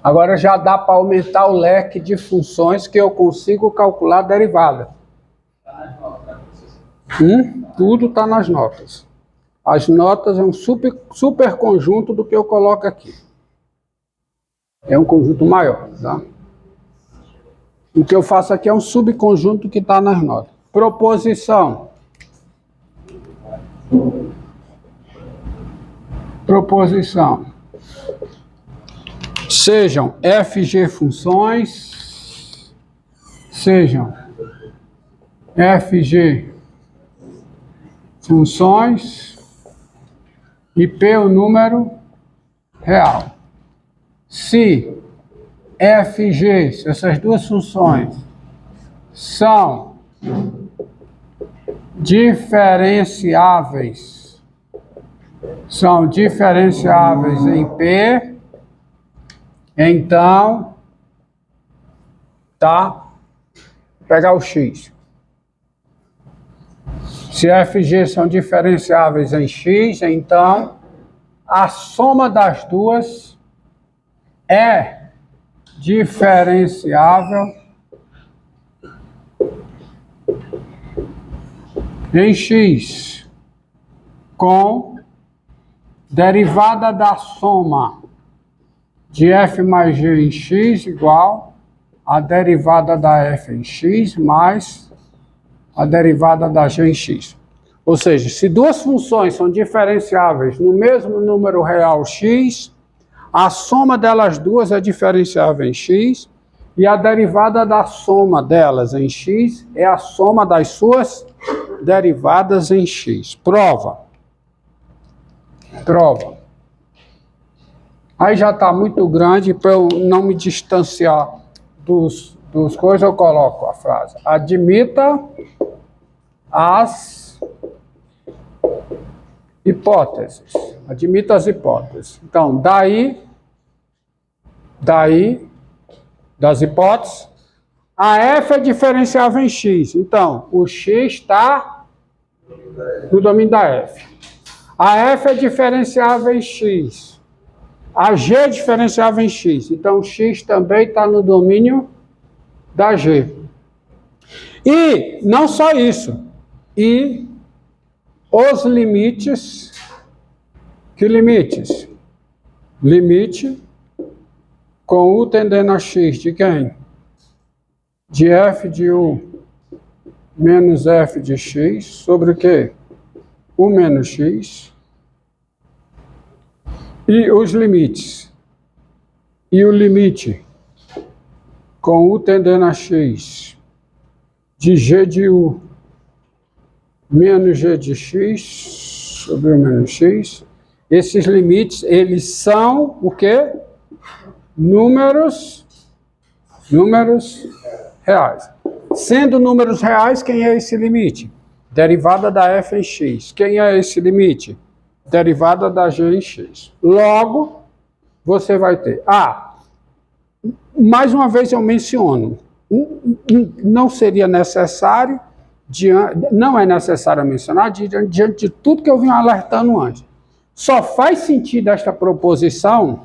Agora já dá para aumentar o leque de funções que eu consigo calcular a derivada. Tudo está nas notas. As notas é um super conjunto do que eu coloco aqui. É um conjunto maior, tá? O que eu faço aqui é um subconjunto que está nas notas. Proposição. Proposição. Sejam FG funções, sejam FG funções e P o número real. Se FG, se essas duas funções são diferenciáveis em P, então, tá? Vou pegar o X. Se FG são diferenciáveis em X, então a soma das duas é diferenciável em X com derivada da soma de f mais g em x igual a derivada da f em x mais a derivada da g em x. Ou seja, se duas funções são diferenciáveis no mesmo número real x, a soma delas duas é diferenciável em x e a derivada da soma delas em x é a soma das suas derivadas em x. Prova. Prova. Aí já está muito grande, para eu não me distanciar dos coisas, eu coloco a frase. Admita as hipóteses. Admita as hipóteses. Então, daí das hipóteses, a f é diferenciável em x. Então, o x está no domínio da f. A f é diferenciável em x. A g é diferenciável em x. Então, o x também está no domínio da g. E não só isso. E os limites. Que limites? Limite com u tendendo a x de quem? De f de u menos f de x sobre o quê? U menos x. E os limites. E o limite com u tendendo a x de g de u menos g de x sobre u menos x. Esses limites, eles são o quê? Números reais. Sendo números reais, quem é esse limite? Derivada da f em x. Quem é esse limite? Derivada da g em x. Logo, você vai ter... mais uma vez eu menciono, não seria necessário, não é necessário mencionar, diante de tudo que eu vim alertando antes. Só faz sentido esta proposição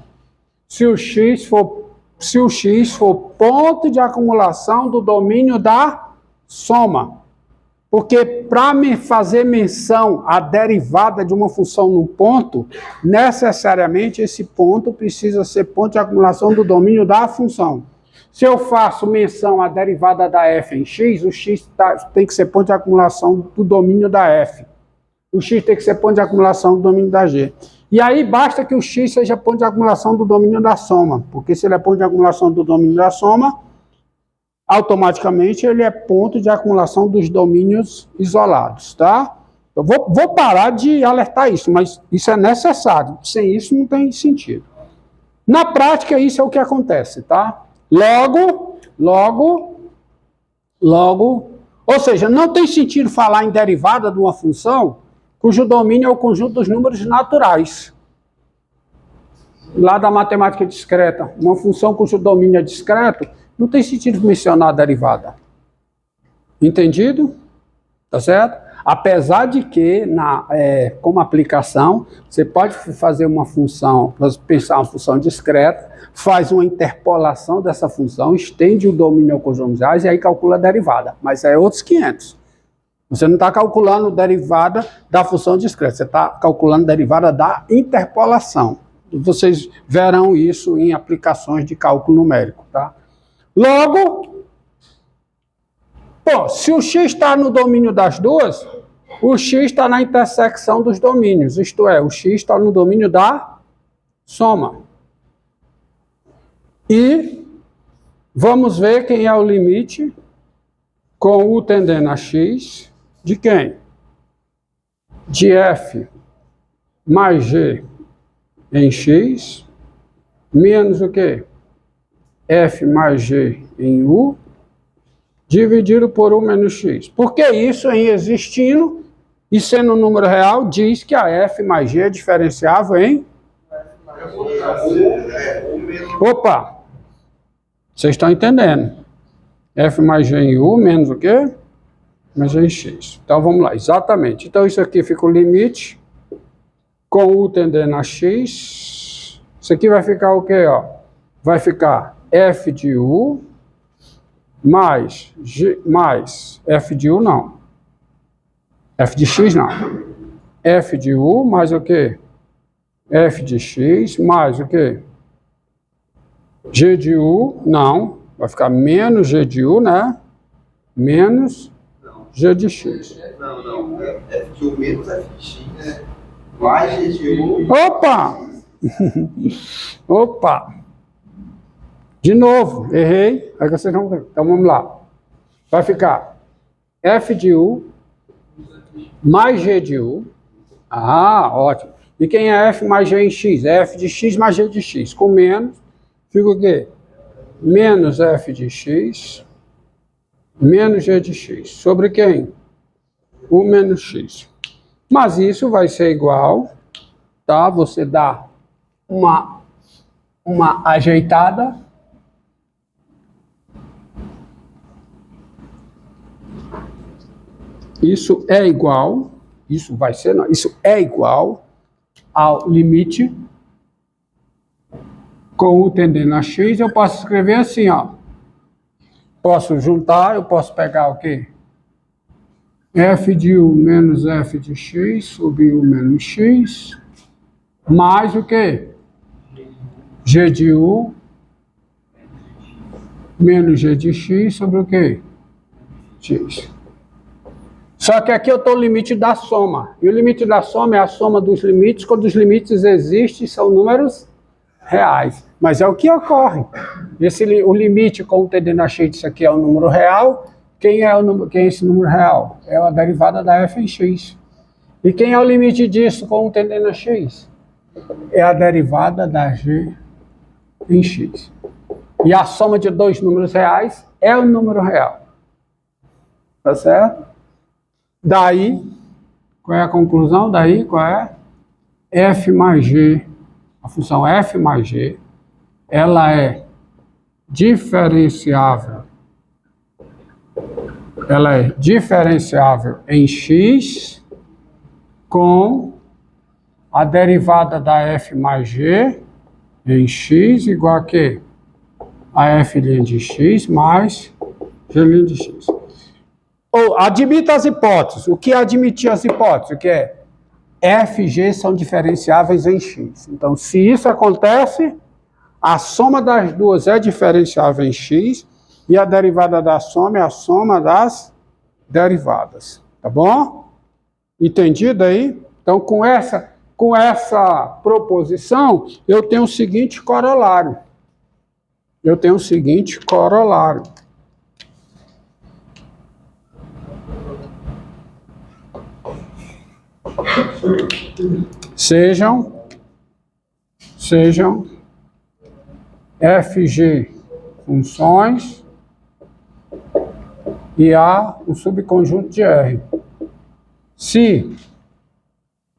se o x for ponto de acumulação do domínio da soma. Porque para me fazer menção à derivada de uma função num ponto, necessariamente esse ponto precisa ser ponto de acumulação do domínio da função. Se eu faço menção à derivada da f em x, o x tem que ser ponto de acumulação do domínio da f. O x tem que ser ponto de acumulação do domínio da g. E aí basta que o x seja ponto de acumulação do domínio da soma, porque se ele é ponto de acumulação do domínio da soma, automaticamente ele é ponto de acumulação dos domínios isolados, tá? Eu vou parar de alertar isso, mas isso é necessário. Sem isso não tem sentido. Na prática, isso é o que acontece, tá? Logo, ou seja, não tem sentido falar em derivada de uma função cujo domínio é o conjunto dos números naturais. Lá da matemática discreta, uma função cujo domínio é discreto, não tem sentido mencionar a derivada. Entendido? Tá certo? Apesar de que, como aplicação, você pode fazer uma função, pensar uma função discreta, faz uma interpolação dessa função, estende o domínio ao conjunto de reais e aí calcula a derivada. Mas é outros 500. Você não está calculando derivada da função discreta, você está calculando derivada da interpolação. Vocês verão isso em aplicações de cálculo numérico, tá? Logo, se o x está no domínio das duas, o x está na intersecção dos domínios, isto é, o x está no domínio da soma. E vamos ver quem é o limite com u tendendo a x de quem? De f mais g em x, menos o quê? F mais g em u, dividido por u menos x. Porque isso, em existindo e sendo um número real, diz que a f mais g é diferenciável em... Opa! Vocês estão entendendo? F mais g em u menos o quê? Mais g em x. Então vamos lá, exatamente. Então isso aqui fica o limite com u tendendo a x. Isso aqui vai ficar o quê? Ó? Vai ficar f de u mais f de u não. F de x não. F de u mais o quê? F de x mais o quê? G de u não. Vai ficar menos g de u, né? Menos g de x. Não. F de u menos f de x. Mais g de u. Opa! Opa! De novo, errei. Aí vocês vão ver. Então vamos lá. Vai ficar f de u mais g de u. Ah, ótimo. E quem é f mais g em x? É f de x mais g de x. Com menos, fica o quê? Menos f de x menos g de x. Sobre quem? U menos x. Mas isso vai ser igual, tá? Você dá uma ajeitada. Isso é igual, isso vai ser, não, isso é igual ao limite com u tendendo a x. Eu posso escrever assim, ó. Posso juntar, eu posso pegar o quê? F de u menos f de x sobre u menos x, mais o quê? G de u menos g de x sobre o quê? X. Só que aqui eu estou no limite da soma. E o limite da soma é a soma dos limites, quando os limites existem, são números reais. Mas é o que ocorre. O limite com o tendendo a x, isso aqui é um número real. Quem é esse número real? É a derivada da f em x. E quem é o limite disso com o tendendo a x? É a derivada da g em x. E a soma de dois números reais é o número real. Tá certo? Daí, qual é a conclusão? Daí, qual é? F mais g, a função f mais g, ela é diferenciável. Ela é diferenciável em x com a derivada da f mais g em x igual a quê? A f' de x mais g' de x. Ou admita as hipóteses. O que é admitir as hipóteses? O que é? F e G são diferenciáveis em x. Então, se isso acontece, a soma das duas é diferenciável em x e a derivada da soma é a soma das derivadas. Tá bom? Entendido aí? Então, com essa proposição, eu tenho o seguinte corolário. Sejam FG funções e A um subconjunto de R. Se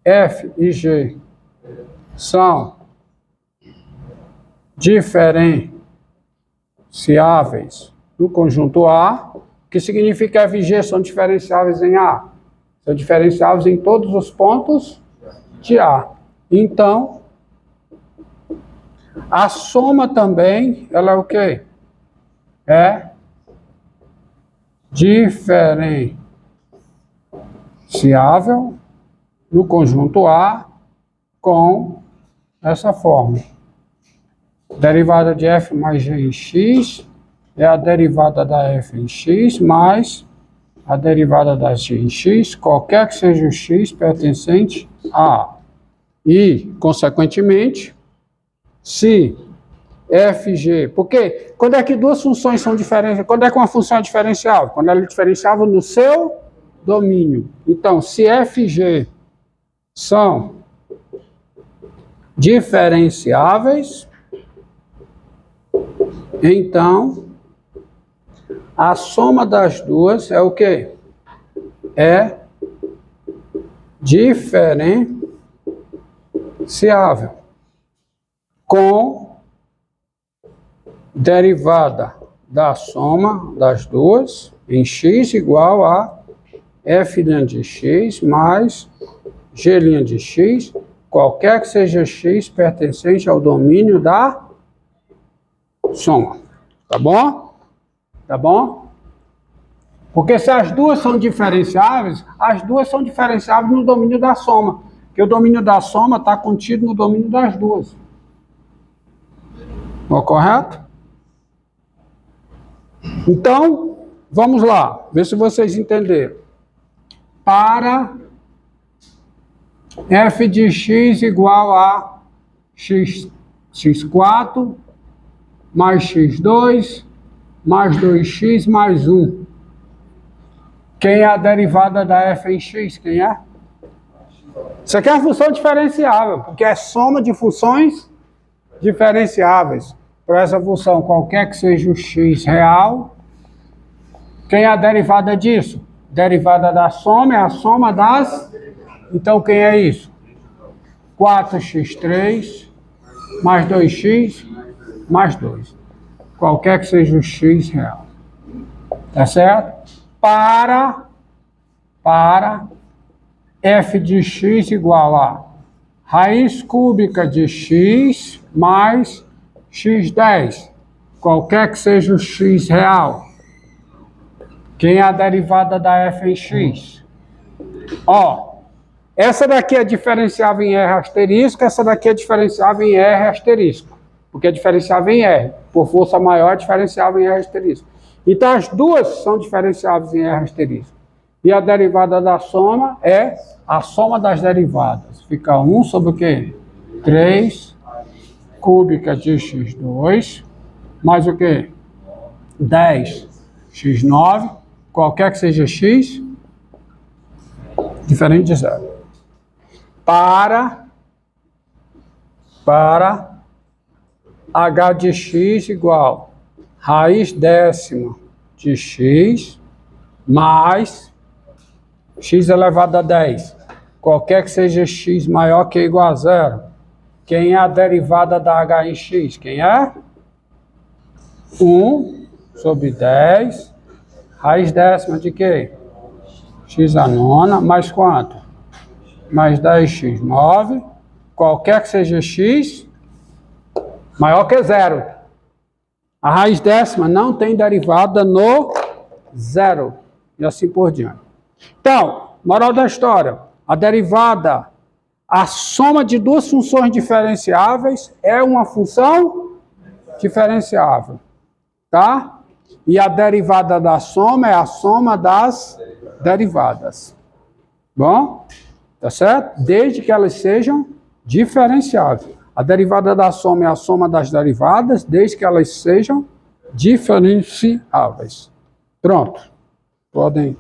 F e G são diferenciáveis no conjunto A, o que significa F e G são diferenciáveis em A? São diferenciáveis em todos os pontos de A. Então, a soma também, ela é o quê? É diferenciável no conjunto A com essa fórmula. Derivada de f mais g em x é a derivada da f em x mais a derivada da g em x, qualquer que seja o x pertencente a A. E, consequentemente, se fg, porque quando é que duas funções são diferentes, quando é que uma função é diferenciável? Quando ela é diferenciável no seu domínio. Então, se fg são diferenciáveis, então a soma das duas é o quê? É diferenciável com derivada da soma das duas em x igual a f' de x mais g' de x, qualquer que seja x pertencente ao domínio da soma. Tá bom? Tá bom? Porque se as duas são diferenciáveis, as duas são diferenciáveis no domínio da soma. Porque o domínio da soma está contido no domínio das duas. Tá correto? Então, vamos lá, ver se vocês entenderam. Para f de x igual a x4 mais x2 mais 2x mais 1. Quem é a derivada da f em x? Quem é? Isso aqui é uma função diferenciável, porque é soma de funções diferenciáveis. Para essa função, qualquer que seja o x real, quem é a derivada disso? Derivada da soma é a soma das... Então, quem é isso? 4x3 mais 2x mais 2. Qualquer que seja o x real. Tá certo? Para f de x igual a raiz cúbica de x mais x10. Qualquer que seja o x real. Quem é a derivada da f em x? Ó, essa daqui é diferenciável em R asterisco, essa daqui é diferenciável em R asterisco. Porque é diferenciável em R. Por força maior, é diferenciável em R asterisco. Então, as duas são diferenciáveis em R asterisco. E a derivada da soma é a soma das derivadas. Fica 1 sobre o quê? 3 cúbica de x2, mais o quê? 10x9, qualquer que seja x, diferente de zero. Para h de x igual raiz décima de x mais x elevado a 10. Qualquer que seja x maior que ou igual a zero. Quem é a derivada da h em x? Quem é? 1 sobre 10. Raiz décima de quê? X a nona, mais quanto? Mais 10x9. Qualquer que seja x maior que zero. A raiz décima não tem derivada no zero. E assim por diante. Então, moral da história. A derivada, a soma de duas funções diferenciáveis é uma função diferenciável. Tá? E a derivada da soma é a soma das derivadas. Bom? Tá certo? Desde que elas sejam diferenciáveis. A derivada da soma é a soma das derivadas, desde que elas sejam diferenciáveis. Pronto. Podem...